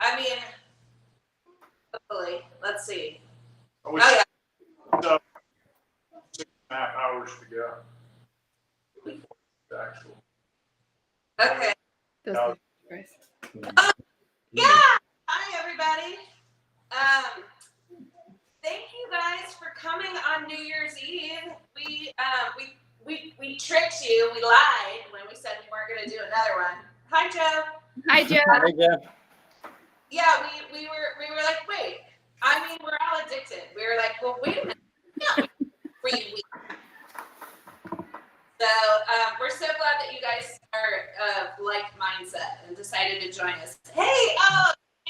I mean, hopefully. Let's see. Oh, yeah. 6.5 hours to go. Actual. Okay. Those Yeah. Hi, everybody. Thank you guys for coming on New Year's Eve. We tricked you. We lied when we said we weren't going to do another one. Hi, Joe. Hi, Joe. Hey, Jeff. Yeah, we were like, wait. I mean, we're all addicted. We were like, well, wait a minute. Yeah, free week. So we're so glad that you guys are of like mindset and decided to join us. Hey,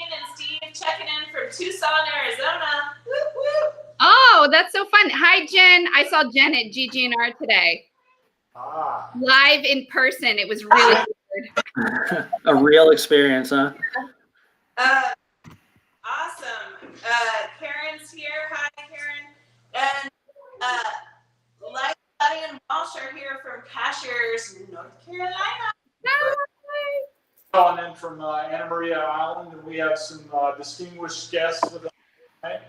Ian and Steve checking in from Tucson, Arizona. Whoop, whoop. Oh, that's so fun. Hi, Jen. I saw Jen at GG&R today. Live in person. It was really weird. A real experience, huh? Awesome. Karen's here. Hi, Karen. And Buddy and Walsh are here from Cashiers, North Carolina. Calling in from Anna Maria Island, and we have some distinguished guests with us tonight.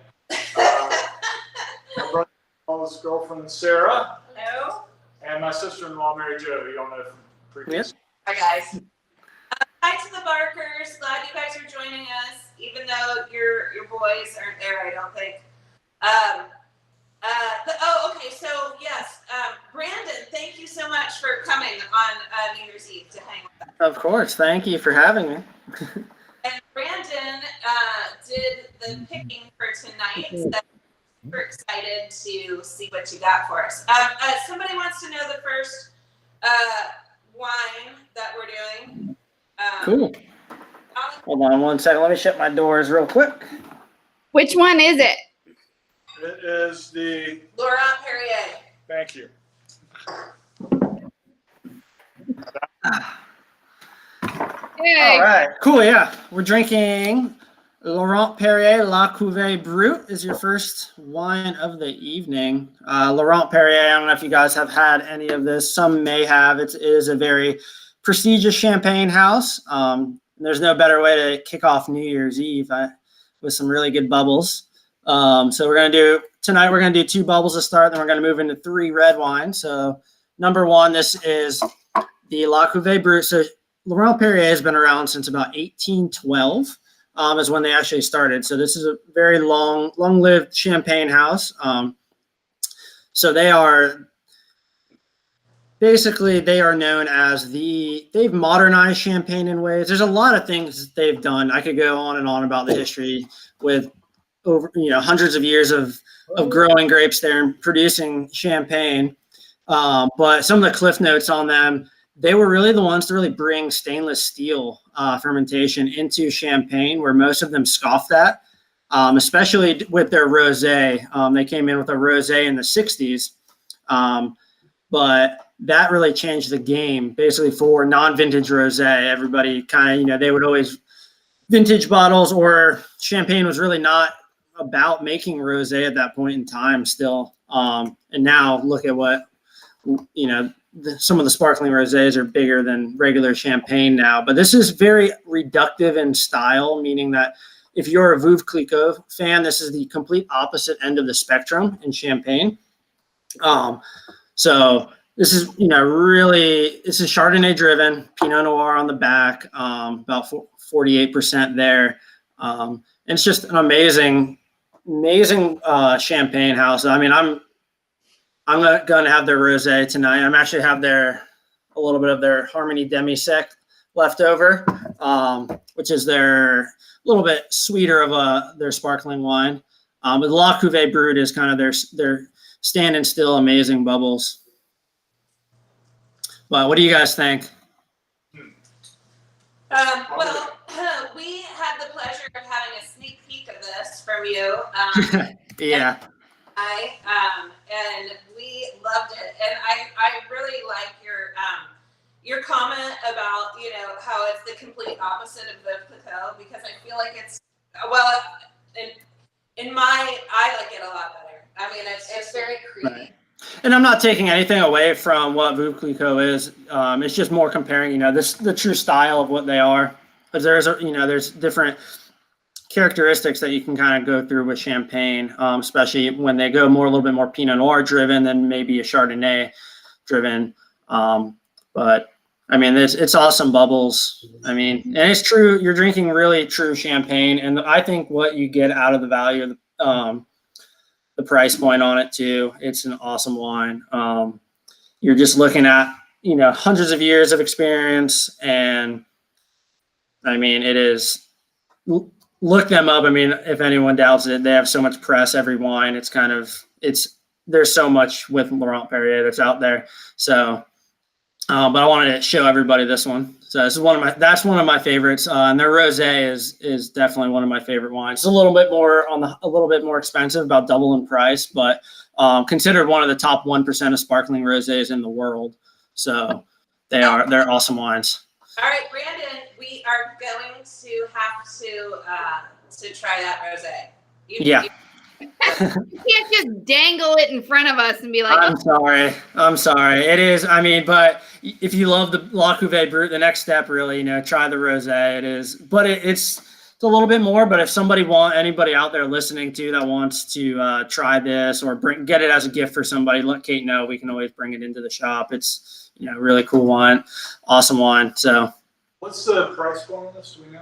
My brother-in-law's girlfriend, Sarah. Hello. And my sister-in-law, Mary Jo, you all know from previous. Hi, guys. Hi to the Barkers. Glad you guys are joining us, even though your boys aren't there, I don't think. Okay, so yes, Brandon, thank you so much for coming on New Year's Eve to hang with us. Of course. Thank you for having me. And Brandon did the picking for tonight, so we're excited to see what you got for us. Somebody wants to know the first wine that we're doing. Cool. Hold on one second. Let me shut my doors real quick. Which one is it? It is the. Laurent Perrier. Thank you. Yay. All right. Cool. Yeah. We're drinking Laurent Perrier La Cuvée Brut is your first wine of the evening. Laurent Perrier, I don't know if you guys have had any of this. Some may have. It is a very prestigious champagne house. There's no better way to kick off New Year's Eve with some really good bubbles. So we're going to do 2 bubbles to start, then we're going to move into 3 red wines. So number 1, this is the La Cuvée Brut. So Laurent Perrier has been around since about 1812 is when they actually started. So this is a very long-lived champagne house. So they are known as they've modernized champagne in ways. There's a lot of things that they've done. I could go on and on about the history with over hundreds of years of growing grapes there and producing champagne. But some of the cliff notes on them, they were really the ones to really bring stainless steel fermentation into champagne, where most of them scoffed at, especially with their rosé. They came in with a rosé in the 60s, but that really changed the game basically for non-vintage rosé. Everybody kind of, they would always vintage bottles, or champagne was really not about making rosé at that point in time still. And now look at what, some of the sparkling rosés are bigger than regular champagne now. But this is very reductive in style, meaning that if you're a Veuve Clicquot fan, this is the complete opposite end of the spectrum in champagne. So this is, this is Chardonnay driven, Pinot Noir on the back, about 48% there. And it's just an amazing champagne house. I mean, I'm going to have their rosé tonight. I'm actually have a little bit of their Harmony Demi-Sec left over, which is their little bit sweeter of their sparkling wine. But La Cuvée Brut is kind of their standing still amazing bubbles. But what do you guys think? Well, we had the pleasure of having a sneak peek of this from you. Yeah. And we loved it. And I really like your comment about, how it's the complete opposite of Veuve Clicquot, because I feel like it's, I like it a lot better. I mean, it's very creamy. Right. And I'm not taking anything away from what Veuve Clicquot is. It's just more comparing, the true style of what they are. Because there's different characteristics that you can kind of go through with champagne, especially when they go a little bit more Pinot Noir driven than maybe a Chardonnay driven. But I mean, it's awesome bubbles. I mean, and it's true. You're drinking really true champagne, and I think what you get out of the value of the price point on it too. It's an awesome wine. You're just looking at hundreds of years of experience, and I mean, it is. Look them up. I mean, if anyone doubts it, they have so much press. Every wine, there's so much with Laurent Perrier that's out there. So, but I wanted to show everybody this one. So this is that's one of my favorites. And their rosé is definitely one of my favorite wines. It's a little bit more expensive, about double in price, but considered one of the top 1% of sparkling rosés in the world. So they're awesome wines. All right, Brandon, we are going to have to try that rosé. Yeah. You can't just dangle it in front of us and be like, I'm sorry. It is. I mean, but if you love the La Cuvée Brut, the next step really, try the rosé. It is, but it's a little bit more. But if anybody out there listening to that wants to try this or get it as a gift for somebody, let Kate know. We can always bring it into the shop. It's really cool wine, awesome wine. So, what's the price point on this? Do we know?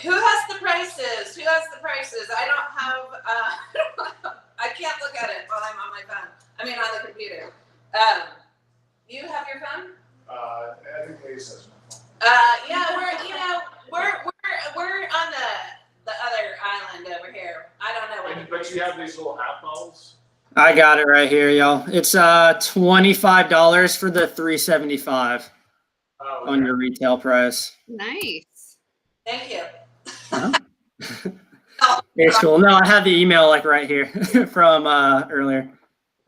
Who has the prices? I don't have. I can't look at it while I'm on my phone. I mean, on the computer. You have your phone? I think Hayes has my phone. Yeah, we're on the other island over here. I don't know. But you have these little half bottles. I got it right here, y'all. It's $25 for the $3.75 on your retail price. nice. Thank you. It's cool. No, I had the email right here from earlier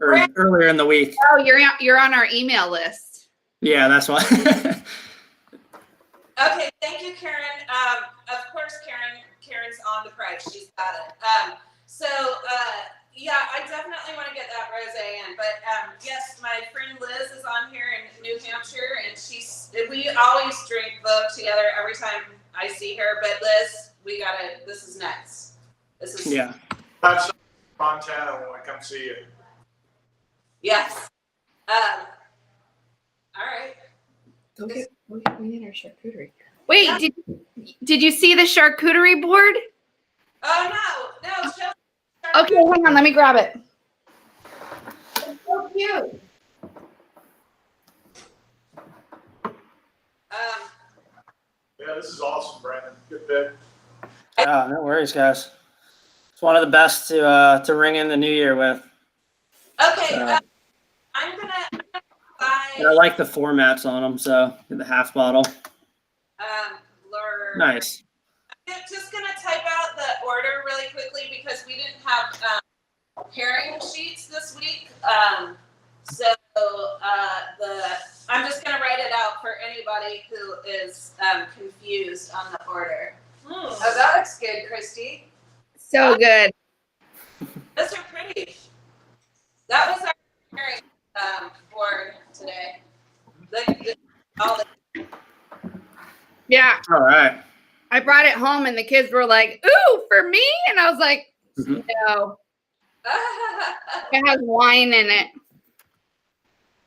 in the week. Oh, you're on our email list. Yeah, that's why. Okay, thank you, Karen. Of course, Karen's on the price. She's got it. Yeah, I definitely want to get that rosé in. But yes, my friend Liz is on here in New Hampshire, and we always drink Vogue together every time I see her. But Liz, this is next. Yeah. That's Montana when I come see you. Yes. All right. We need our charcuterie. Wait, yeah. Did you see the charcuterie board? Oh no. Okay, hang on. Let me grab it. It's so cute. Yeah, this is awesome, Brandon. Good pick. Oh, no worries, guys. It's one of the best to ring in the new year with. Okay, I'm gonna buy. I like the formats on them, so the half bottle. Nice. I'm just gonna type out the order really quickly because we didn't have pairing sheets this week. I'm just gonna write it out for anybody who is confused on the order. Oh, that looks good, Christy. So good. Those are pretty. That was our pairing board today. Yeah. All right. I brought it home and the kids were like, "Ooh, for me?" And I was like, "No." It has wine in it.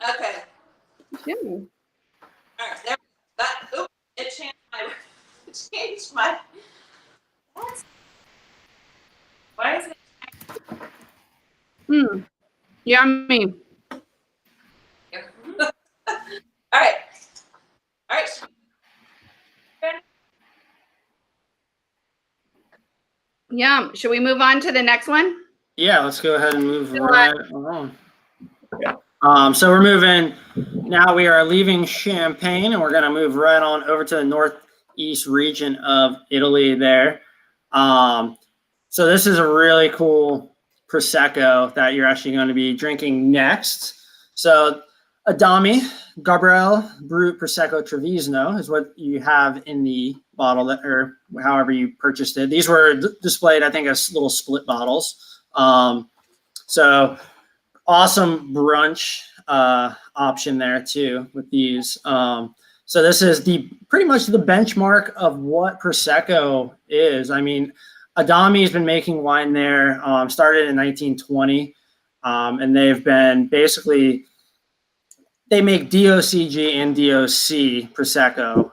Okay. Ooh. All right. It changed my. What? Why is it? Yummy. All right. Yum. Should we move on to the next one? Yeah, let's go ahead and move right on. So we're moving. Now we are leaving Champagne, and we're going to move right on over to the northeast region of Italy there. So this is a really cool Prosecco that you're actually going to be drinking next. So Adami Gabriele Brut Prosecco Treviso is what you have in the bottle, or however you purchased it. These were displayed, I think, as little split bottles. So awesome brunch option there too with these. So this is pretty much the benchmark of what Prosecco is. I mean, Adami has been making wine there, started in 1920, and they've been basically, they make DOCG and DOC Prosecco.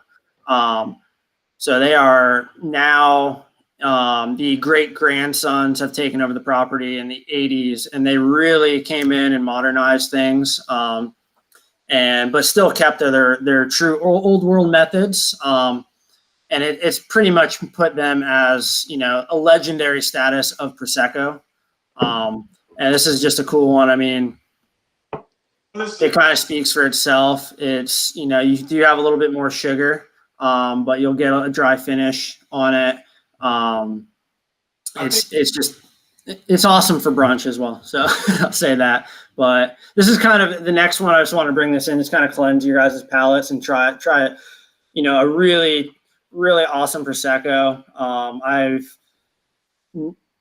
So they are now, the great grandsons have taken over the property in the 80s, and they really came in and modernized things, but still kept their true old world methods. And it's pretty much put them as, a legendary status of Prosecco. And this is just a cool one. I mean, it kind of speaks for itself. It's, you do have a little bit more sugar, but you'll get a dry finish on it. It's awesome for brunch as well. So I'll say that. But this is kind of the next one. I just want to bring this in. Just kind of cleanse your guys' palates and try it. A really, really awesome Prosecco.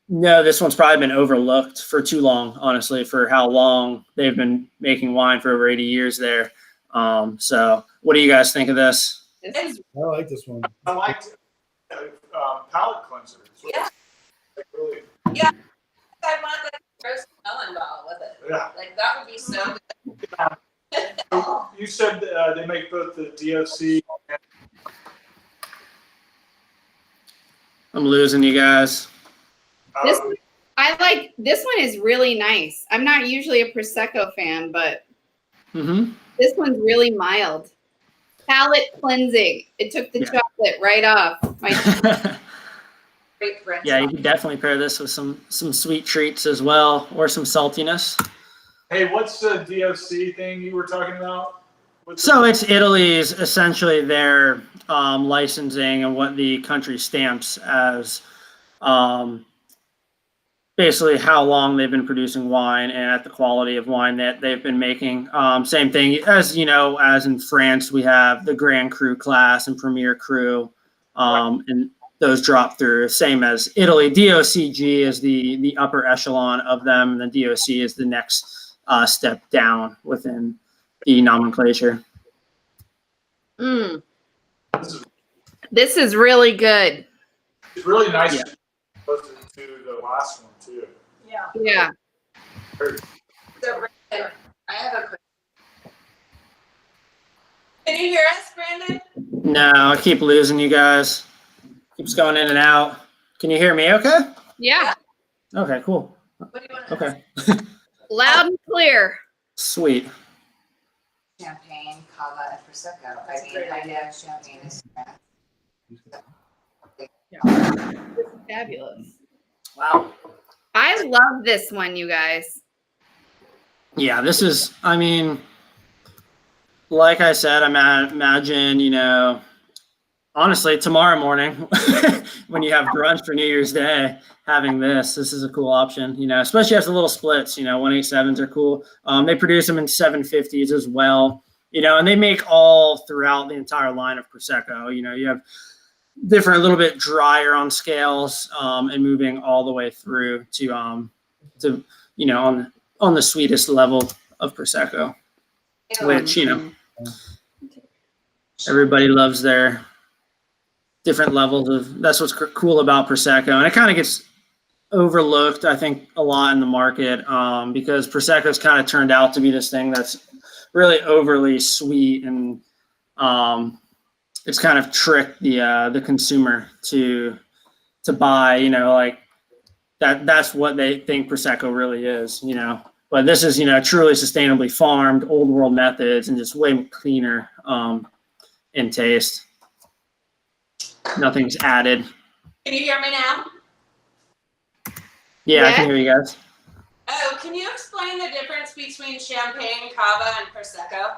This one's probably been overlooked for too long, honestly, for how long they've been making wine for over 80 years there. So what do you guys think of this? I like this one. I liked palate cleanser. Yeah. Like, really. Yeah. I want like a roast melon ball with it. Yeah. Like that would be so good. You said they make both the DOC and I'm losing you guys. This This one is really nice. I'm not usually a Prosecco fan, but this one's really mild. Palate cleansing. It took the chocolate right off. Yeah, you can definitely pair this with some sweet treats as well, or some saltiness. Hey, what's the DOC thing you were talking about? So it's Italy's, essentially their licensing and what the country stamps as basically how long they've been producing wine and at the quality of wine that they've been making. Same thing as, as in France, we have the Grand Cru class and Premier Cru, and those drop through. Same as Italy. DOCG is the upper echelon of them, and the DOC is the next step down within the nomenclature. This is really good. It's really nice to the last one too. Yeah. Yeah. So I have a quick. Can you hear us, Brandon? No, I keep losing you guys. Keeps going in and out. Can you hear me okay? Yeah. Okay, cool. What do you want to Okay. Loud and clear. Sweet. Champagne, cava, and prosecco. I mean, I know champagne is This is fabulous. Wow. I love this one, you guys. Yeah, this is, I mean, like I said, imagine, honestly, tomorrow morning when you have brunch for New Year's Day, having this is a cool option, especially as the little splits, 187s are cool. They produce them in 750s as well, and they make all throughout the entire line of Prosecco. You have different, a little bit drier on scales, and moving all the way through to on the sweetest level of Prosecco, which, everybody loves their different levels of. That's what's cool about Prosecco, and it kind of gets overlooked, I think, a lot in the market, because Prosecco's kind of turned out to be this thing that's really overly sweet, and it's kind of tricked the consumer to buy, like that's what they think Prosecco really is, But this is, truly sustainably farmed, old world methods, and just way cleaner in taste. Nothing's added. Can you hear me now? Yeah, I can hear you guys. Oh, can you explain the difference between champagne, cava, and prosecco?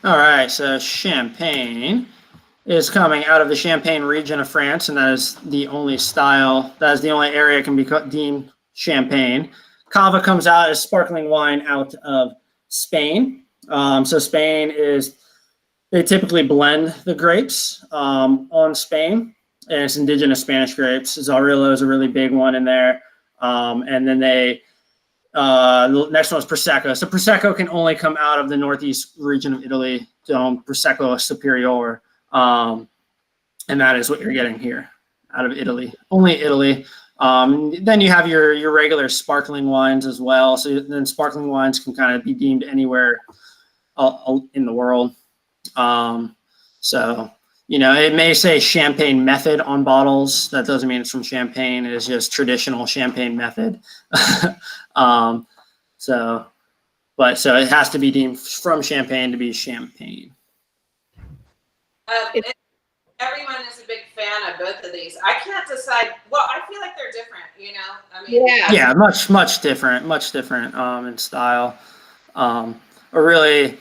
All right, so Champagne is coming out of the Champagne region of France, and that is the only area can be deemed Champagne. Cava comes out as sparkling wine out of Spain. So Spain they typically blend the grapes on Spain, and it's indigenous Spanish grapes. Zarrillo is a really big one in there. And then they The next one is Prosecco. So Prosecco can only come out of the northeast region of Italy, Prosecco Superiore. And that is what you're getting here out of Italy, only Italy. Then you have your regular sparkling wines as well. So then sparkling wines can kind of be deemed anywhere in the world. So, it may say Champagne Method on bottles. That doesn't mean it's from Champagne. It is just traditional Champagne Method. So it has to be deemed from Champagne to be Champagne. Everyone is a big fan of both of these. I can't decide. Well, I feel like they're different, I mean, Yeah. Much different in style. Or really,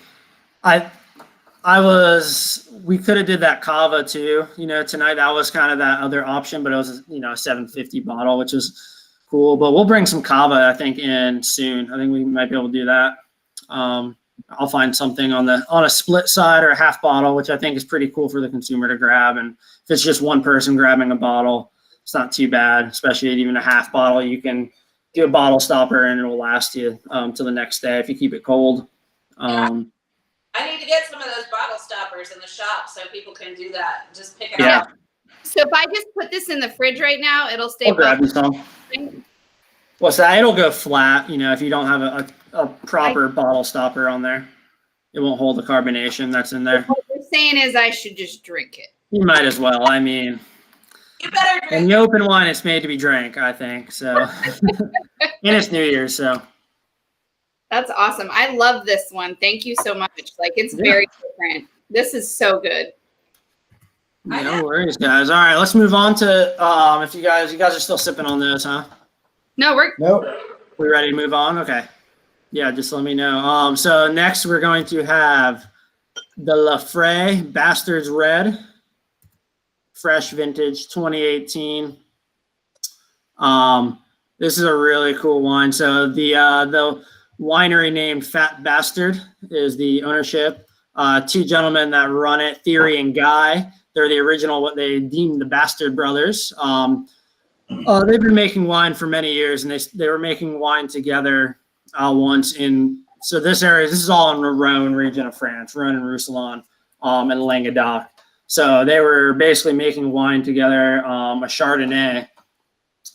we could have did that cava too, tonight. That was kind of that other option, but it was, a 750 bottle, which is cool. But we'll bring some cava, I think, in soon. I think we might be able to do that. I'll find something on a split side or a half bottle, which I think is pretty cool for the consumer to grab. And if it's just one person grabbing a bottle, it's not too bad, especially even a half bottle. You can do a bottle stopper and it will last you till the next day if you keep it cold. I need to get some of those bottle stoppers in the shop so people can do that. Just pick it Yeah. up. So if I just put this in the fridge right now, it'll stay. I'll grab you some. What's that? It'll go flat, if you don't have a proper bottle stopper on there. It won't hold the carbonation that's in there. What you're saying is I should just drink it. You might as well. I mean, You better drink. when you open wine, it's made to be drank, I think. So, and it's New Year's, so. That's awesome. I love this one. Thank you so much. Like, it's very different. This is so good. No worries, guys. All right, let's move on to if you guys are still sipping on this, huh? No, We ready to move on? Okay. Yeah, just let me know. So next we're going to have the Lafray Bastards Red, fresh vintage 2018. This is a really cool wine. So the winery named Fat Bastard is the ownership. Two gentlemen that run it, Thierry and Guy. They're the original, what they deemed the Bastard Brothers. They've been making wine for many years, and they were making wine together once so this area, this is all in the Rhone region of France, Rhone and Roussillon, and Languedoc. So they were basically making wine together, a Chardonnay,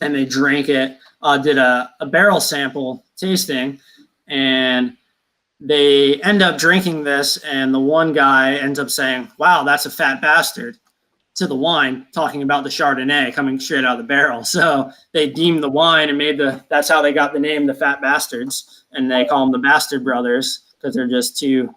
and they drank it, did a barrel sample tasting, and they end up drinking this, and the one guy ends up saying, "Wow, that's a fat bastard," to the wine, talking about the Chardonnay coming straight out of the barrel. So they deemed the wine and that's how they got the name, the Fat Bastards, and they call them the Bastard Brothers because they're just two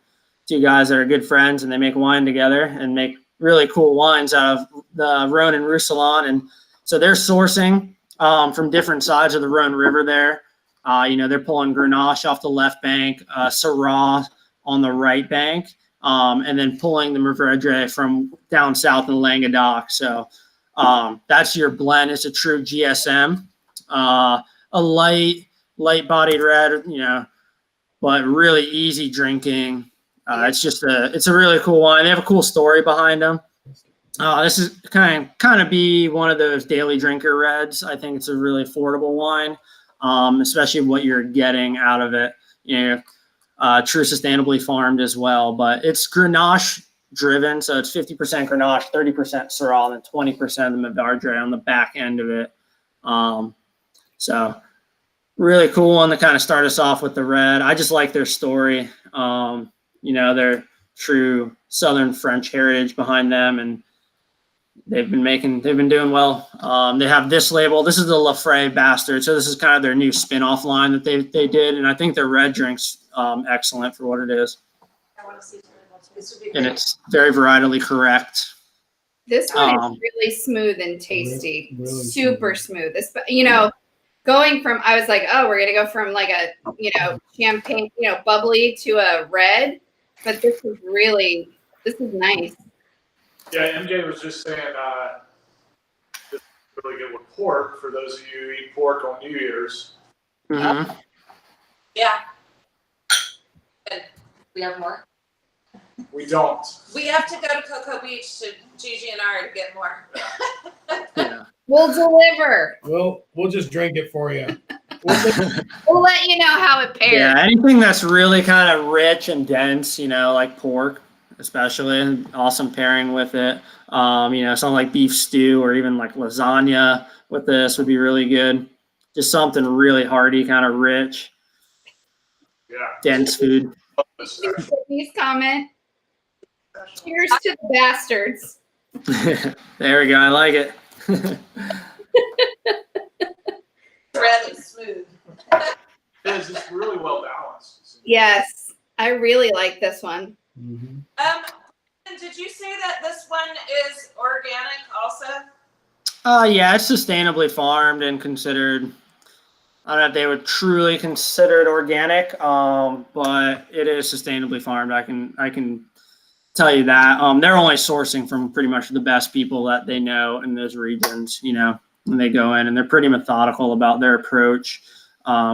guys that are good friends, and they make wine together and make really cool wines out of the Rhone and Roussillon. And so they're sourcing from different sides of the Rhone River there. They're pulling Grenache off the left bank, Syrah on the right bank, and then pulling the Mourvedre from down south in Languedoc. So that's your blend. It's a true GSM, a light-bodied red, but really easy drinking. It's a really cool wine. They have a cool story behind them. This is kind of be one of those daily drinker reds. I think it's a really affordable wine, especially what you're getting out of it. True sustainably farmed as well, but it's Grenache driven. So it's 50% Grenache, 30% Syrah, and 20% of the Mourvedre on the back end of it. So really cool one to kind of start us off with the red. I just like their story. Their true Southern French heritage behind them, and they've been doing well. They have this label. This is the Lafray Bastard. So this is kind of their new spin-off line that they did. And I think their red drink's excellent for what it is. And it's very varietally correct. This one is really smooth and tasty. Really super smooth. Going from, I was like, oh, we're going to go from like a, champagne, bubbly to a red. But this is nice. Yeah, MJ was just saying this is really good with pork for those of you who eat pork on New Year's. Mm-hmm. Yeah. We have more? We don't. We have to go to Cocoa Beach to GG&R to get more. Yeah. We'll deliver. We'll just drink it for you. We'll let you know how it pairs. Yeah, anything that's really kind of rich and dense, like pork, especially, awesome pairing with it. Something like beef stew or even like lasagna with this would be really good. Just something really hearty, kind of rich, dense food. Please comment. Cheers to the bastards. There we go. I like it. Rather smooth. It's really well balanced. Yes, I really like this one. Did you say that this one is organic also? Yeah, it's sustainably farmed and considered. I don't know if they would truly consider it organic, but it is sustainably farmed. I can tell you that. They're only sourcing from pretty much the best people that they know in those regions, when they go in, and they're pretty methodical about their approach,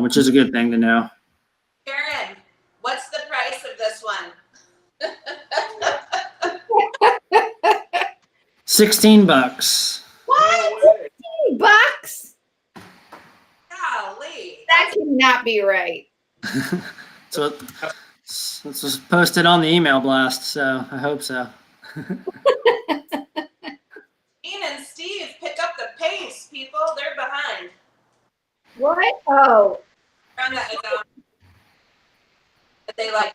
which is a good thing to know. Karen, what's the price of this one? $16. What? $16? Golly. That cannot be right. So let's just post it on the email blast. So I hope so. Dean and Steve, pick up the pace, people. They're behind. What? Oh. But they like.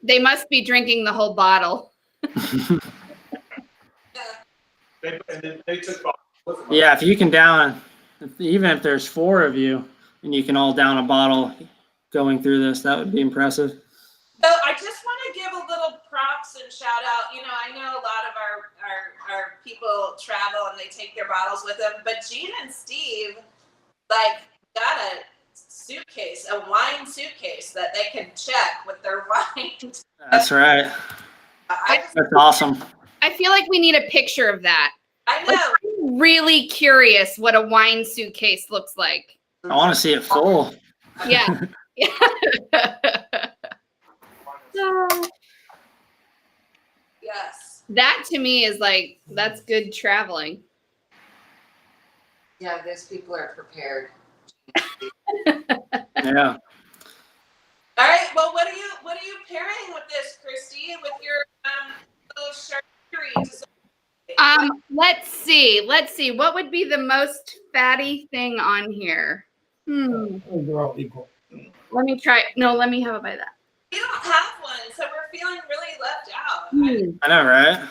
They must be drinking the whole bottle. They took off with them. Yeah, if you can down, even if there's 4 of you, and you can all down a bottle going through this, that would be impressive. So I just want to give a little props and shout out. I know a lot of our people travel and they take their bottles with them, but Gene and Steve got a suitcase, a wine suitcase that they can check with their wine. That's right. That's awesome. I feel like we need a picture of that. I know. I'm really curious what a wine suitcase looks like. I want to see it full. Yeah. Yes. That to me is that's good traveling. Yeah, those people are prepared. Yeah. All right. Well, what are you pairing with this, Christy? With your little charcuterie? Let's see. What would be the most fatty thing on here? They're all equal. Let me try. No, let me have a bite of that. We don't have one, so we're feeling really left out. I know, right?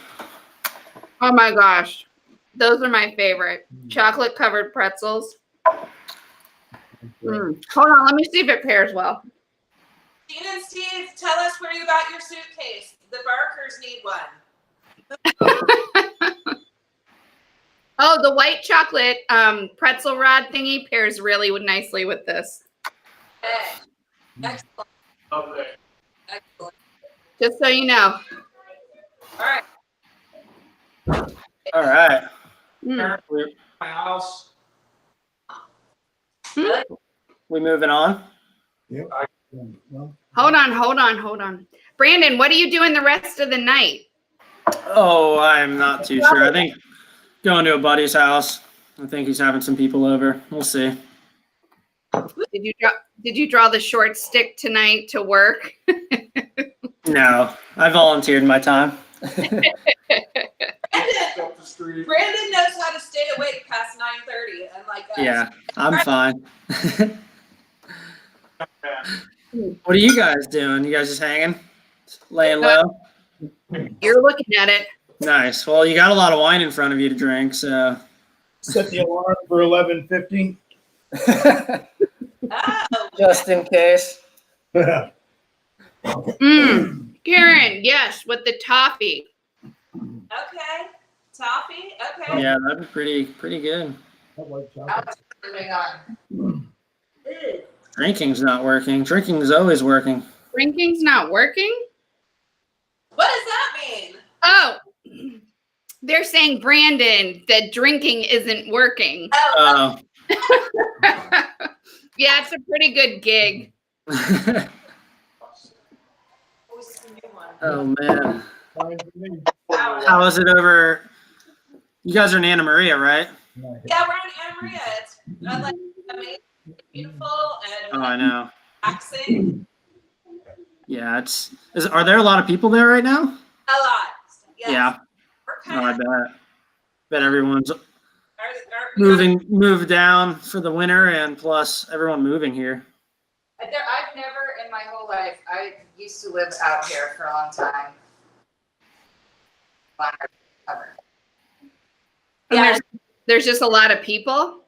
Oh my gosh. Those are my favorite. Chocolate covered pretzels. Hold on, let me see if it pairs well. Gene and Steve, tell us where you got your suitcase. The Barkers need one. Oh, the white chocolate pretzel rod thingy pairs really nicely with this. Okay. Excellent. Okay. Excellent. Just so you know. All right. All right. Mm. My house. We moving on? Yep. Well, Hold on. Brandon, what are you doing the rest of the night? Oh, I'm not too sure. I think going to a buddy's house. I think he's having some people over. We'll see. Did you draw the short stick tonight to work? No, I volunteered my time. Brandon Up the street. knows how to stay awake past 9:30, unlike us. Yeah, I'm fine. Yeah. What are you guys doing? You guys just hanging? Laying low? You're looking at it. Nice. Well, you got a lot of wine in front of you to drink, so. set the alarm for 11:50. Oh, Just in case. Karen, yes, with the toffee. okay. Toffee. Okay. Yeah, that'd be pretty good. I like How chocolate. much is moving on? Ew. Drinking's not working. Drinking's always working. Drinking's not working? What does that mean? Oh, they're saying, Brandon, that drinking isn't working. Oh, Yeah, it's a pretty good gig. what's the new one? Oh, man. Fine for me. How is it over? You guys are in Anna Maria, right? Yeah, we're on Anna Maria. It's like amazing, beautiful, Oh, and I know. relaxing. Yeah, are there a lot of people there right now? A lot. Yes. Yeah. We're Oh, kind I of bet everyone's we got- moved down for the winter, and plus everyone moving here. I've never in my whole life, I used to live out here for a long time. Cover. And Yeah. there's just a lot of people.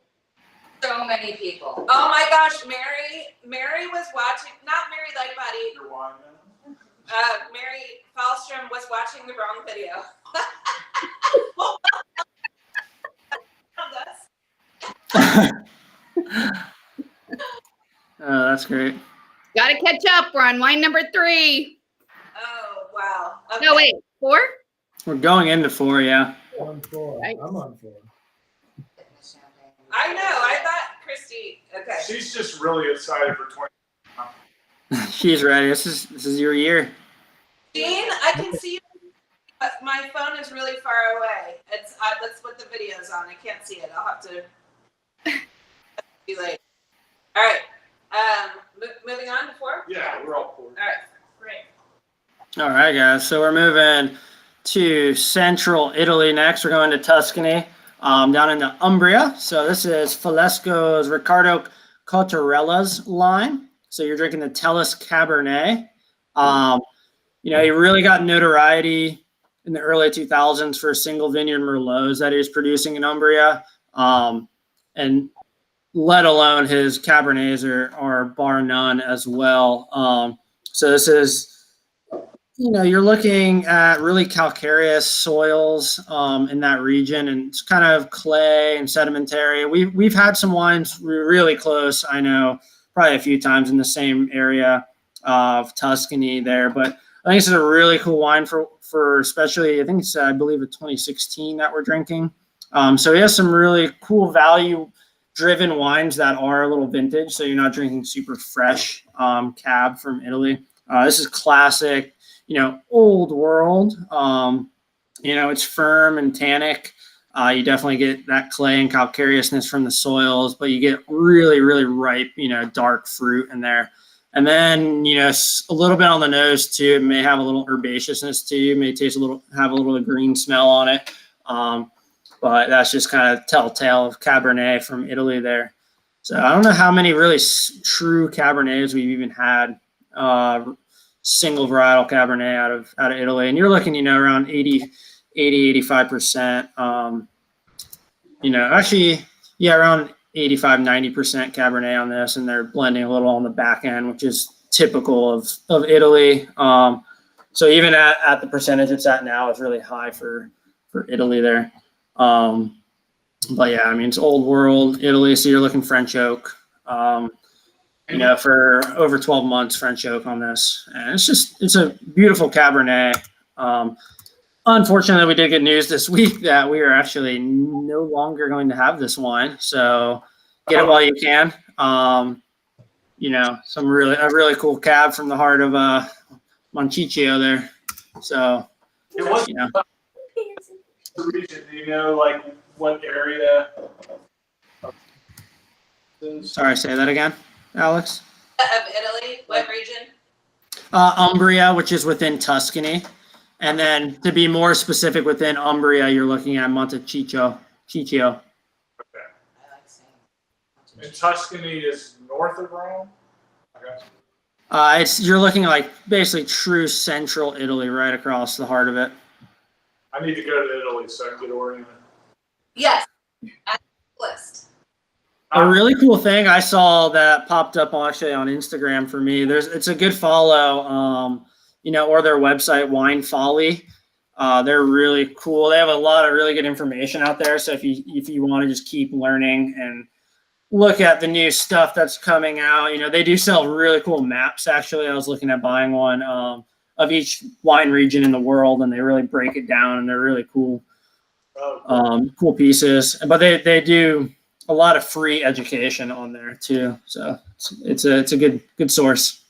So many people. Oh my gosh, Mary was watching, not Mary Lightbody, Your wine. Mary Falstrom was watching the wrong video. Well, Oh, that's great. Got to catch up. We're on wine number 3. oh wow. Okay. No, wait, 4? We're going into 4, yeah. On 4. Right. I'm on 4. I know. I thought Christy. Okay. She's just really excited for 20. She's ready. This is your year. Jean, I can see you, but my phone is really far away. It's that's what the video's on. I can't see it. I'll have to. Be late. All right. Moving on to 4. Yeah, we're all poor. All right. Great. All right, guys. So we're moving to central Italy next. We're going to Tuscany, down into Umbria. So this is Falesco's Riccardo Cottarella's line. So you're drinking the Tellus Cabernet. He really got notoriety in the early 2000s for single vineyard Merlots that he was producing in Umbria. And let alone his Cabernets are bar none as well. So this is, you're looking at really calcareous soils in that region, and it's kind of clay and sedimentary. We've had some wines really close, I know, probably a few times in the same area of Tuscany there, but I think this is a really cool wine for especially, I think it's, I believe, a 2016 that we're drinking. So he has some really cool value-driven wines that are a little vintage, so you're not drinking super fresh cab from Italy. This is classic, old world. It's firm and tannic. You definitely get that clay and calcareousness from the soils, but you get really, really ripe, dark fruit in there. And then, a little bit on the nose too. It may have a little herbaceousness too. It may have a little green smell on it. But that's just kind of telltale of Cabernet from Italy there. So I don't know how many really true Cabernets we've even had, single varietal Cabernet out of Italy. And you're looking, around 85%. Actually, yeah, around 85-90% Cabernet on this, and they're blending a little on the back end, which is typical of Italy. So even at the percentage it's at now, is really high for Italy there. But yeah, it's old world Italy, so you're looking French oak. For over 12 months French oak on this, and it's a beautiful Cabernet. Unfortunately, we did get news this week that we are actually no longer going to have this wine. So get it while you can. A really cool cab from the heart of Moncicchio there. So, Region, do you know what area? Sorry, say that again, Alex. Of Italy, what region? Umbria, which is within Tuscany. And then to be more specific, within Umbria, you're looking at Monteciccio. Okay. I like saying. And Tuscany is north of Rome? Okay. You're looking like basically true central Italy, right across the heart of it. I need to go to Italy so I can get oriented. Yes. At the list. A really cool thing I saw that popped up on Instagram for me. It's a good follow, or their website, Wine Folly. They're really cool. They have a lot of really good information out there. So if you want to just keep learning and look at the new stuff that's coming out, they do sell really cool maps. Actually, I was looking at buying one of each wine region in the world, and they really break it down, and they're really cool, cool pieces. But they do a lot of free education on there too. So it's a good source.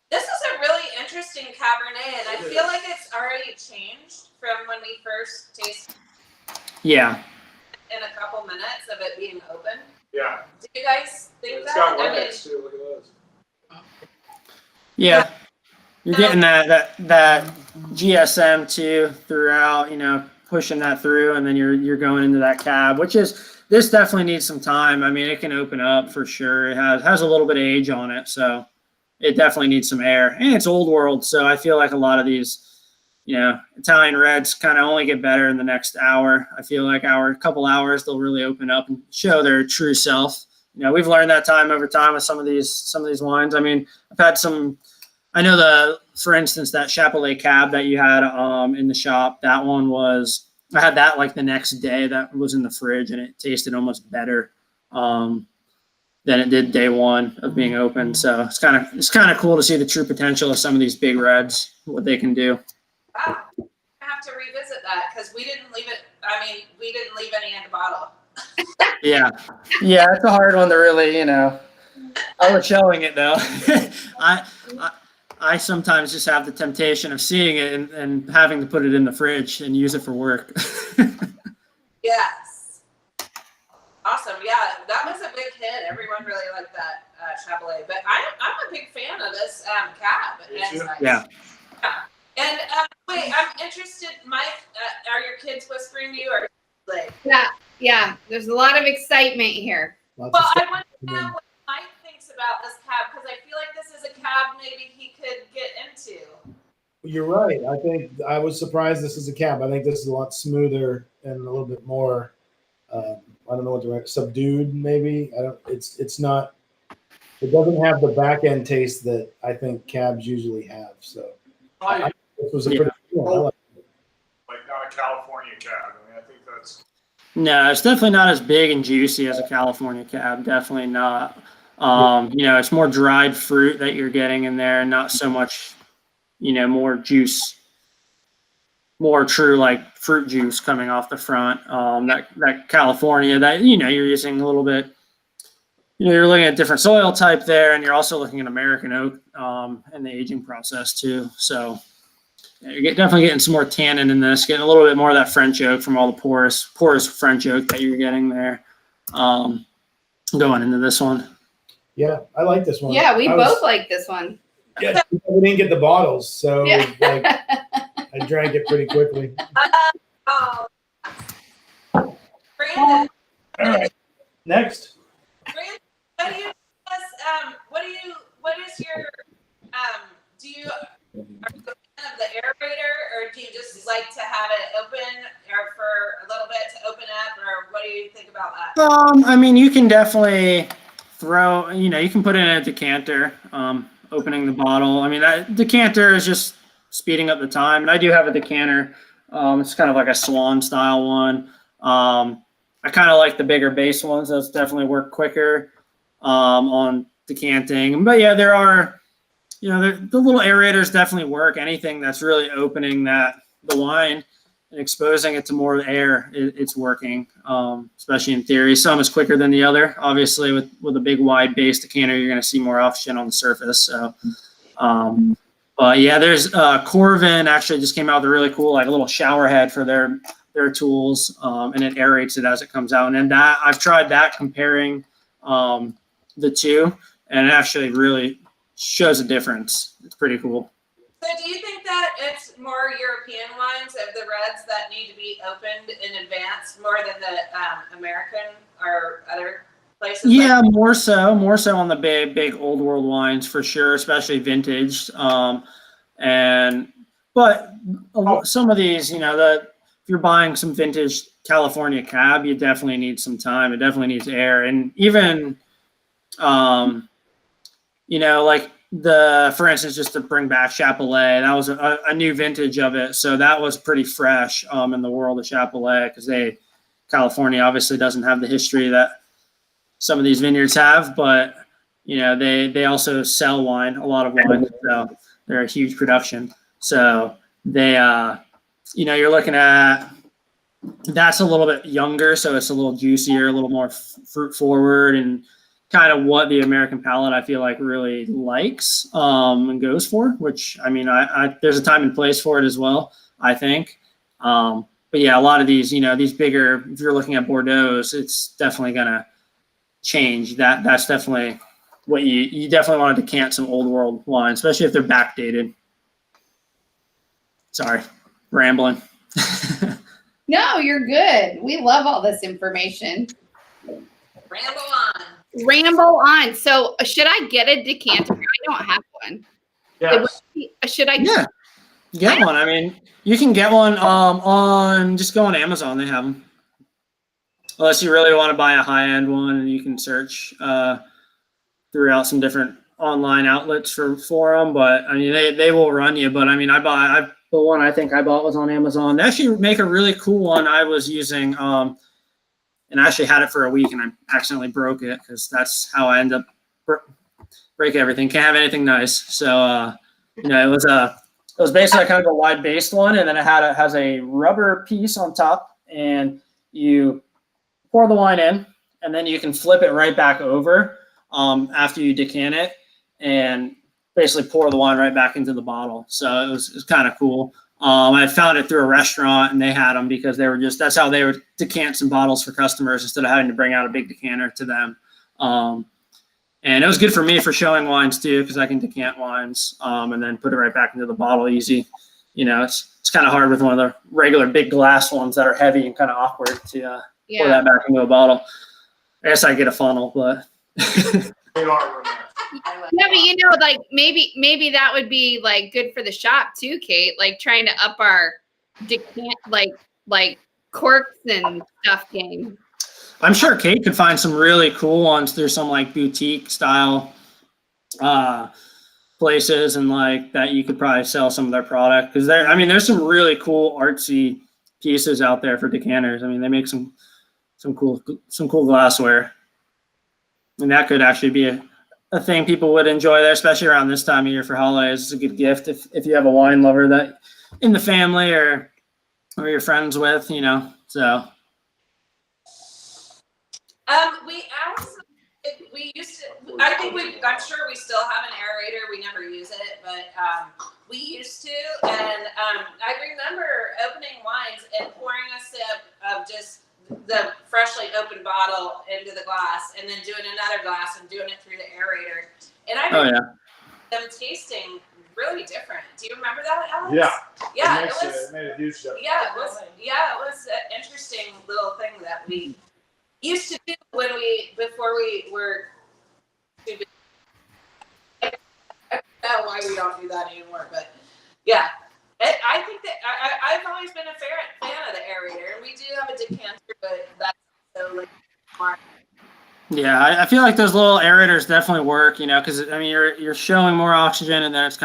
This is a really interesting Cabernet, and I feel like it's already changed from when we first tasted Yeah. in a couple minutes. it being open. Yeah. Do you guys think It's that? got I mean, legs too. Look at those. Yeah. You're getting that GSM too throughout, pushing that through, and then you're going into that cab, this definitely needs some time. I mean, it can open up for sure. It has a little bit of age on it, so it definitely needs some air. And it's old world, so I feel like a lot of these, Italian reds kind of only get better in the next hour. I feel like couple hours, they'll really open up and show their true self. We've learned that time over time with some of these wines. I mean, I've had some. I know for instance, that Chapelet cab that you had in the shop, that one I had that like the next day. That was in the fridge, and it tasted almost better than it did day one of being open. So it's kind of cool to see the true potential of some of these big reds, what they can do. wow. I have to revisit that because we didn't leave it. I mean, we didn't leave any in the bottle. Yeah, it's a hard one to really, I was showing it though. I sometimes just have the temptation of seeing it and having to put it in the fridge and use it for work. Yes. Awesome. Yeah, that was a big hit. Everyone really liked that Chapelet. But I'm a big fan of this cab. Me It's too. nice. Yeah. And wait, I'm interested, Mike. Are your kids whispering to you or like? Yeah. There's a lot of excitement here. Lots Well, of I stuff. want to know what Mike thinks about this cab because I feel like this is a cab maybe he could get into. You're right. I think I was surprised this is a cab. I think this is a lot smoother and a little bit more. I don't know what the right subdued. Maybe I don't. It's not. It doesn't have the back end taste that I think cabs usually have. So this was a pretty cool. I like it. Like not a California cab. I mean, I think that's. No, it's definitely not as big and juicy as a California cab. Definitely not. It's more dried fruit that you're getting in there, not so much, more juice, more true like fruit juice coming off the front. That California that you're using a little bit. You're looking at different soil type there, and you're also looking at American oak and the aging process too. So you're definitely getting some more tannin in this, getting a little bit more of that French oak from all the porous French oak that you're getting there going into this one. Yeah, I like this one. Yeah, we both like this one. Yeah, we didn't get the bottles, so Yeah. like, I drank it pretty quickly. Oh, Brandon. All right, next. Brandon, what is your are you a fan of the aerator or do you just like to have it open or for a little bit to open up or what do you think about that? I mean, you can definitely throw, you can put it in a decanter, opening the bottle. I mean, that decanter is just speeding up the time. And I do have a decanter. It's kind of like a Swan style one. I kind of like the bigger base ones. Those definitely work quicker on decanting. But yeah, there are, the little aerators definitely work. Anything that's really opening the wine and exposing it to more air, it's working, especially in theory. Some is quicker than the other. Obviously, with a big wide base decanter, you're going to see more oxygen on the surface. So, but yeah, there's Corvin actually just came out with a really cool, like a little shower head for their tools, and it aerates it as it comes out. And that I've tried that comparing the two, and it actually really shows a difference. It's pretty cool. So do you think that it's more European wines of the reds that need to be opened in advance more than the American or other places? Yeah, more so on the big old world wines for sure, especially vintage. But some of these, if you're buying some vintage California cab, you definitely need some time. It definitely needs air, and even, like for instance, just to bring back Chapelet, that was a new vintage of it, so that was pretty fresh in the world of Chapelet because California obviously doesn't have the history that some of these vineyards have, but they also sell wine, a lot of wine, so they're a huge production. So they, you're looking at that's a little bit younger, so it's a little juicier, a little more fruit forward, and kind of what the American palate I feel like really likes and goes for. Which I mean, I there's a time and place for it as well, I think. yeah, a lot of these, these bigger, if you're looking at Bordeaux's, it's definitely going to change. That's definitely what you definitely want to decant some old world wine, especially if they're backdated. Sorry, rambling. No, you're good. We love all this information. Ramble on. Ramble on. So, should I get a decanter? I don't have one. Yes. Should I? Yeah, get one. I mean, you can get one just go on Amazon. They have them. Unless you really want to buy a high end one, and you can search throughout some different online outlets for them. But I mean, they will run you. But I mean, the one I think I bought was on Amazon. They actually make a really cool one. I was using and I actually had it for a week, and I accidentally broke it because that's how I end up break everything. Can't have anything nice. So it was basically kind of a wide based one, and then it has a rubber piece on top, and you pour the wine in, and then you can flip it right back over after you decant it, and basically pour the wine right back into the bottle. So it was kind of cool. I found it through a restaurant, and they had them because that's how they would decant some bottles for customers instead of having to bring out a big decanter to them. And it was good for me for showing wines too, because I can decant wines and then put it right back into the bottle easy. It's kind of hard with one of the regular big glass ones that are heavy and kind of awkward to pour that back into a bottle. I guess I get a funnel, but They are remote. Yeah, but like maybe that would be like good for the shop too, Kate. Like trying to up our decant like corks and stuff game. I'm sure Kate could find some really cool ones. There's some like boutique style places and like that you could probably sell some of their product because there's some really cool artsy pieces out there for decanters. I mean, they make some cool glassware, and that could actually be a thing people would enjoy there, especially around this time of year for holidays. It's a good gift if you have a wine lover that in the family or you're friends with, so. We used to. I'm sure we still have an aerator. We never use it, but we used to. And I remember opening wines and pouring a sip of just the freshly opened bottle into the glass, and then doing another glass and doing it through the aerator. And I remember them tasting really different. Do you remember that, Alex? Yeah. It made a huge difference. Yeah, it was an interesting little thing that we used to do before we were too big. I don't know why we don't do that anymore, but yeah. I think that I've always been a fan of the aerator, and we do have a decanter, but that's so like smart. Yeah, I feel like those little aerators definitely work, because you're showing more oxygen, and then it's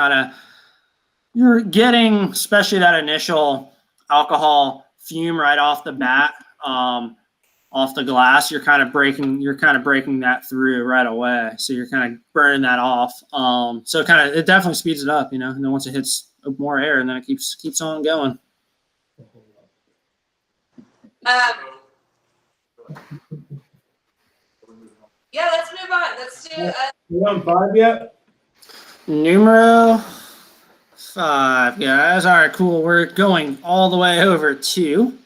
you're getting, especially that initial alcohol fume right off the bat, off the glass. You're kind of breaking that through right away, so you're kind of burning that off. So it definitely speeds it up, and then once it hits more air, and then it keeps on going. Yeah, let's move on. Let's do. You on 5 yet? Numero 5, guys. All right, cool. We're going all the way over to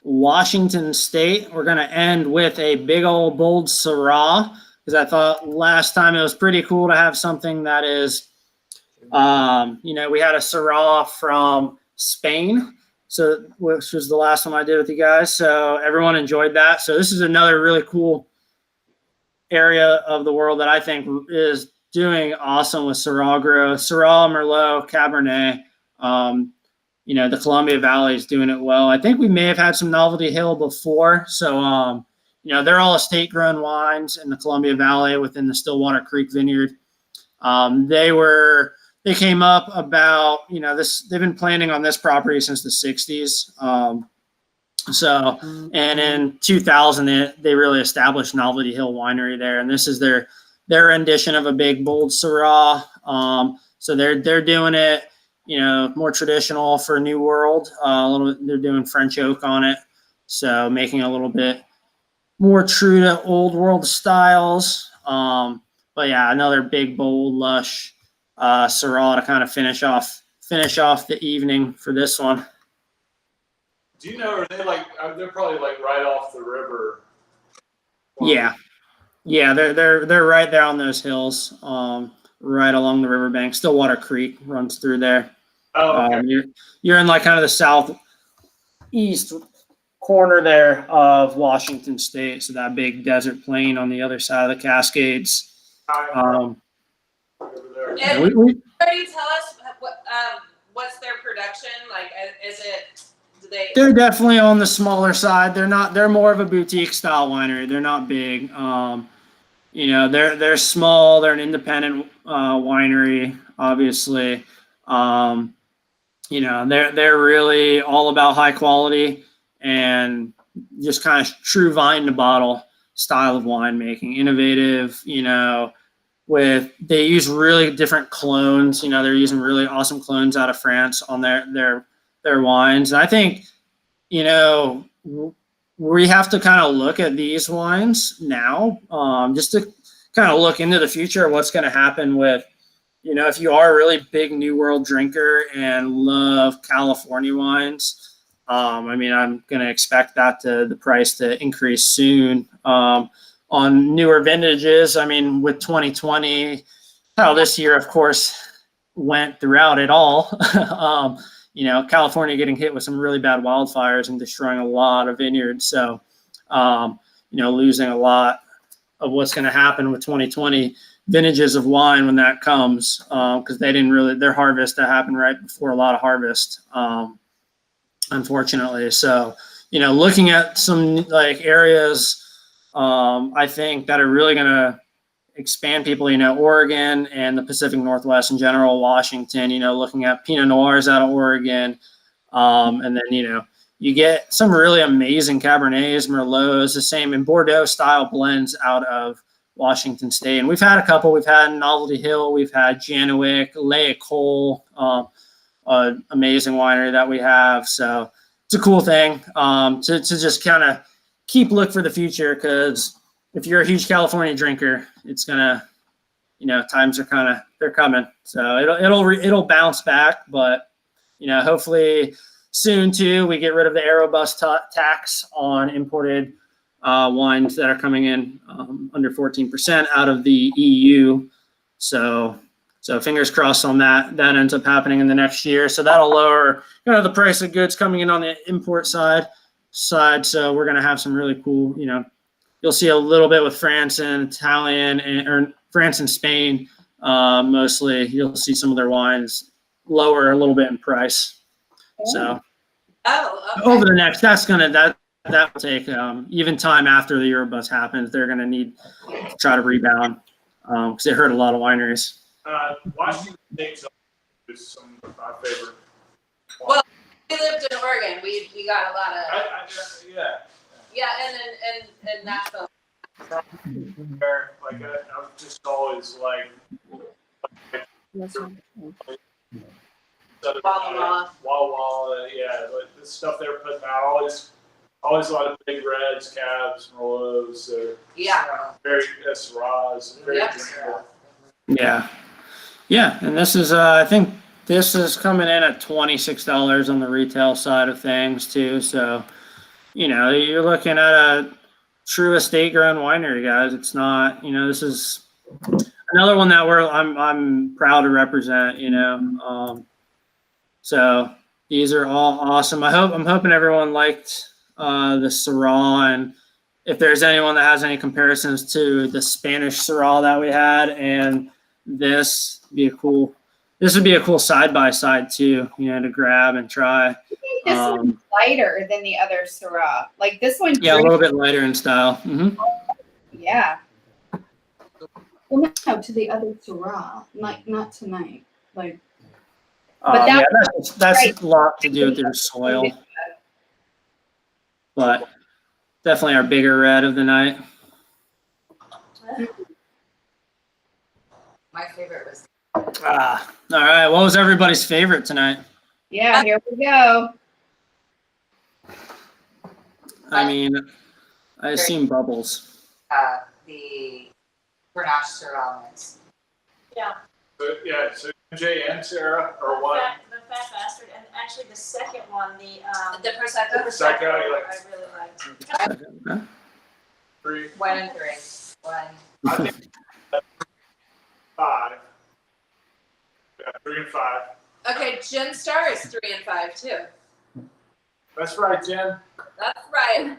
Washington State. We're going to end with a big old bold Syrah, because I thought last time it was pretty cool to have something that is, we had a Syrah from Spain, which was the last one I did with you guys. So everyone enjoyed that. So this is another really cool area of the world that I think is doing awesome with Syrah growth. Syrah, Merlot, Cabernet. The Columbia Valley is doing it well. I think we may have had some Novelty Hill before. So, they're all estate-grown wines in the Columbia Valley within the Stillwater Creek Vineyard. They came up about, they've been planting on this property since the 60s. And in 2000, they really established Novelty Hill Winery there. And this is their rendition of a big, bold Syrah. So they're doing it, more traditional for New World. They're doing French oak on it, so making it a little bit more true to old world styles. But yeah, another big, bold, lush Syrah to kind of finish off the evening for this one. Do you know, are they like, they're probably like right off the river? Yeah. Yeah, they're right there on those hills, right along the riverbank. Stillwater Creek runs through there. Oh, okay. You're in like kind of the southeast corner there of Washington State, so that big desert plain on the other side of the Cascades. Over there. And We, already tell us what's their production like? Is it? Do they? they're definitely on the smaller side. They're more of a boutique style winery. They're not big. They're small. They're an independent winery, obviously. They're really all about high quality and just kind of true vine to bottle style of winemaking. Innovative, they use really different clones. They're using really awesome clones out of France on their wines. And I think, we have to kind of look at these wines now, just to kind of look into the future of what's going to happen with, if you are a really big New World drinker and love California wines, I'm going to expect the price to increase soon. On newer vintages, with 2020, how this year, of course, went throughout it all. California getting hit with some really bad wildfires and destroying a lot of vineyards. So, losing a lot of what's going to happen with 2020 vintages of wine when that comes, because they didn't really, their harvest that happened right before a lot of harvest, unfortunately. So, looking at some like areas, I think that are really going to expand people, Oregon and the Pacific Northwest in general, Washington, looking at Pinot Noirs out of Oregon. And then, you get some really amazing Cabernets, Merlots, the same in Bordeaux style blends out of Washington State. And we've had a couple. We've had Novelty Hill. We've had Janowick, Lea Cole, an amazing winery that we have. So it's a cool thing to just kind of keep look for the future, because if you're a huge California drinker, it's gonna, times are they're coming. So it'll bounce back, but hopefully soon too we get rid of the Aerobus tax on imported wines that are coming in under 14% out of the EU. So fingers crossed on that. That ends up happening in the next year. So that'll lower the price of goods coming in on the import side. So we're gonna have some really cool, you'll see a little bit with France and or France and Spain, mostly. You'll see some of their wines lower a little bit in price. So Okay. over the next, that will take even time after the Eurobus happens. They're gonna need to try to rebound because it hurt a lot of wineries. Washington State is some of my favorite. Well, we lived in Oregon. We got a lot of Yeah. and Nashville. Like I'm just always like Walla, like the stuff they're putting out, always a lot of big reds, cabs, Merlots, very Syrahs, very drinkable. Yeah, and this is I think this is coming in at $26 on the retail side of things too. So, you're looking at a true estate grown winery, guys. It's not, this is another one that I'm proud to represent, so these are all awesome. I'm hoping everyone liked the Syrah, and if there's anyone that has any comparisons to the Spanish Syrah that we had and this would be a cool side by side too, to grab and try. I think this one's lighter than the other Syrah. Like this one. Yeah, a little bit lighter in style. Mm-hmm. Yeah. Well, no, to the other Syrah, not tonight. Like, but that's right. A lot to do with your soil, but definitely our bigger red of the night. My favorite was. All right. What was everybody's favorite tonight? Yeah, here we go. I assume bubbles. The Grenache Syrah So MJ and Sarah, or one? The fat bastard, and actually the second one, the prosecco. Prosecco, you like- I really liked. Okay. 3. 1 and 3. 1. I think 5. Yeah, 3 and 5. Okay, Jen Star is 3 and 5 too. That's right, Jen. That's right.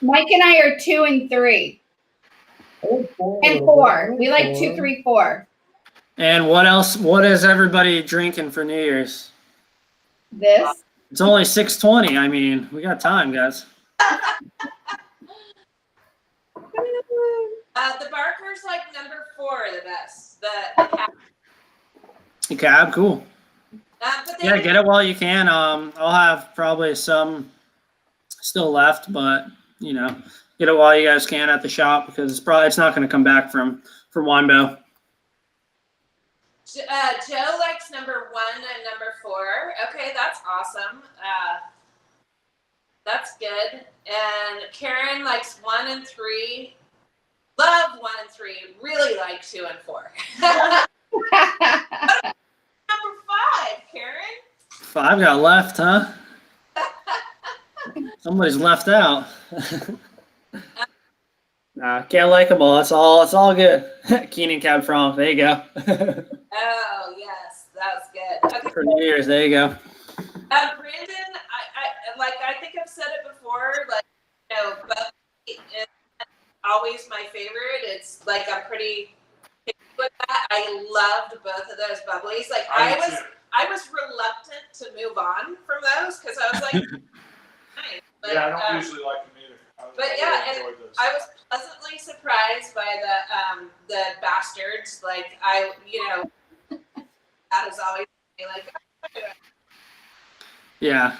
Mike and I are 2 and 3 and 4. We like 2, 3, 4. And what else? What is everybody drinking for New Year's? This. It's only 6:20. I mean, we got time, guys. The Barkers like number 4 the best. The cap. Cab, cool. But they Yeah, get it while you can. I'll have probably some still left, but you know, get it while you guys can at the shop because it's not going to come back from Weinbo. Joe likes number 1 and number 4. Okay, that's awesome. That's good. And Karen likes 1 and 3. Love 1 and 3. Really like 2 and 4. Number 5, Karen. 5 got left, huh? Somebody's left out. Nah, can't like them all. It's all good. Keenan Cab Franc. There you go. Oh yes, that's good. Okay. For New Year's, there you go. Brandon, I think I've said it before. Like, you know, bubbly is always my favorite. It's like I'm pretty picky with that. I loved both of those bubblies. Like I was reluctant to move on from those because I was like, nice. But, Yeah, I don't usually like them either. But yeah, and I was pleasantly surprised by the bastards. Like that is always like. Yeah.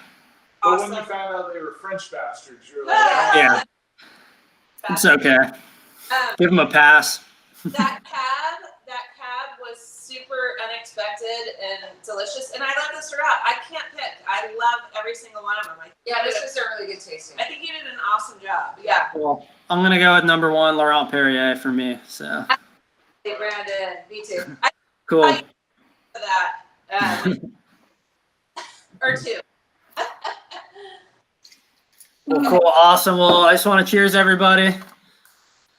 But Awesome. when you found out they were French bastards, you're like, oh. Yeah. It's okay. Give them a pass. That cab was super unexpected and delicious, and I love this throughout. I can't pick. I love every single one of them. Yeah, this is a really good tasting. I think you did an awesome job. Yeah. Well, I'm gonna go with number 1, Laurent Perrier for me. So Hey, Brandon, me too. cool. I for that. Or 2. Well, cool, awesome. Well, I just want to cheers everybody.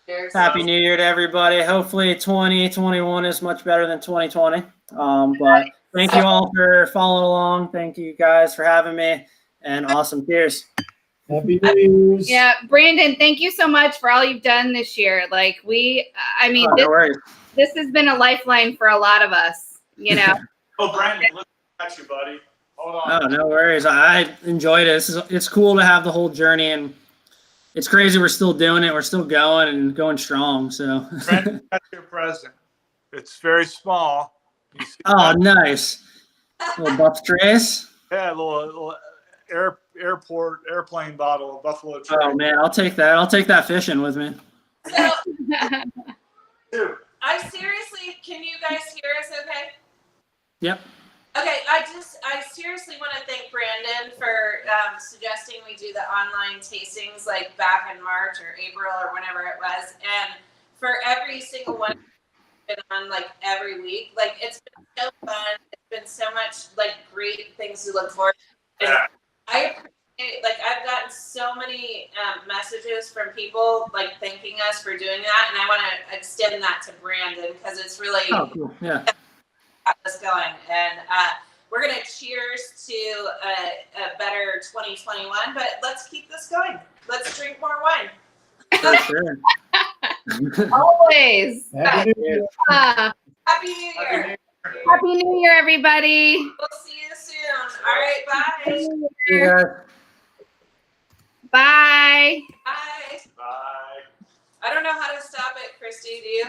Cheers. Happy New Year to everybody. Hopefully 2021 is much better than 2020. But thank you all for following along. Thank you guys for having me. And awesome cheers. Happy New Year's. Yeah, Brandon, thank you so much for all you've done this year. Like No worries. this has been a lifeline for a lot of us, you know. Oh, Brandon, look at you, buddy. Hold on. Oh, no worries. I enjoyed it. It's cool to have the whole journey, and it's crazy we're still doing it. We're still going and going strong. So. Brandon, that's your present. It's very small. You see Oh, that? nice. Little Buff Trace. Yeah, a little airplane bottle of Buffalo Trace. Oh man, I'll take that. I'll take that fishing with me. So Too. I seriously, can you guys hear us? Okay. Yep. Okay, I seriously want to thank Brandon for suggesting we do the online tastings like back in March or April or whenever it was, and for every single one been on like every week. Like it's been so fun. It's been so much like great things to look forward to. And Yeah. I appreciate I've gotten so many messages from people like thanking us for doing that, and I want to extend that to Brandon because it's really Oh, cool. Yeah. got us going. And we're gonna cheers to a better 2021. But let's keep this going. Let's drink more wine. For sure. Always. Happy New Year. Happy New Year. Happy New Year, everybody. We'll see you soon. All right, bye. See you guys. Bye. Bye. Bye. I don't know how to stop it, Christy. Do you?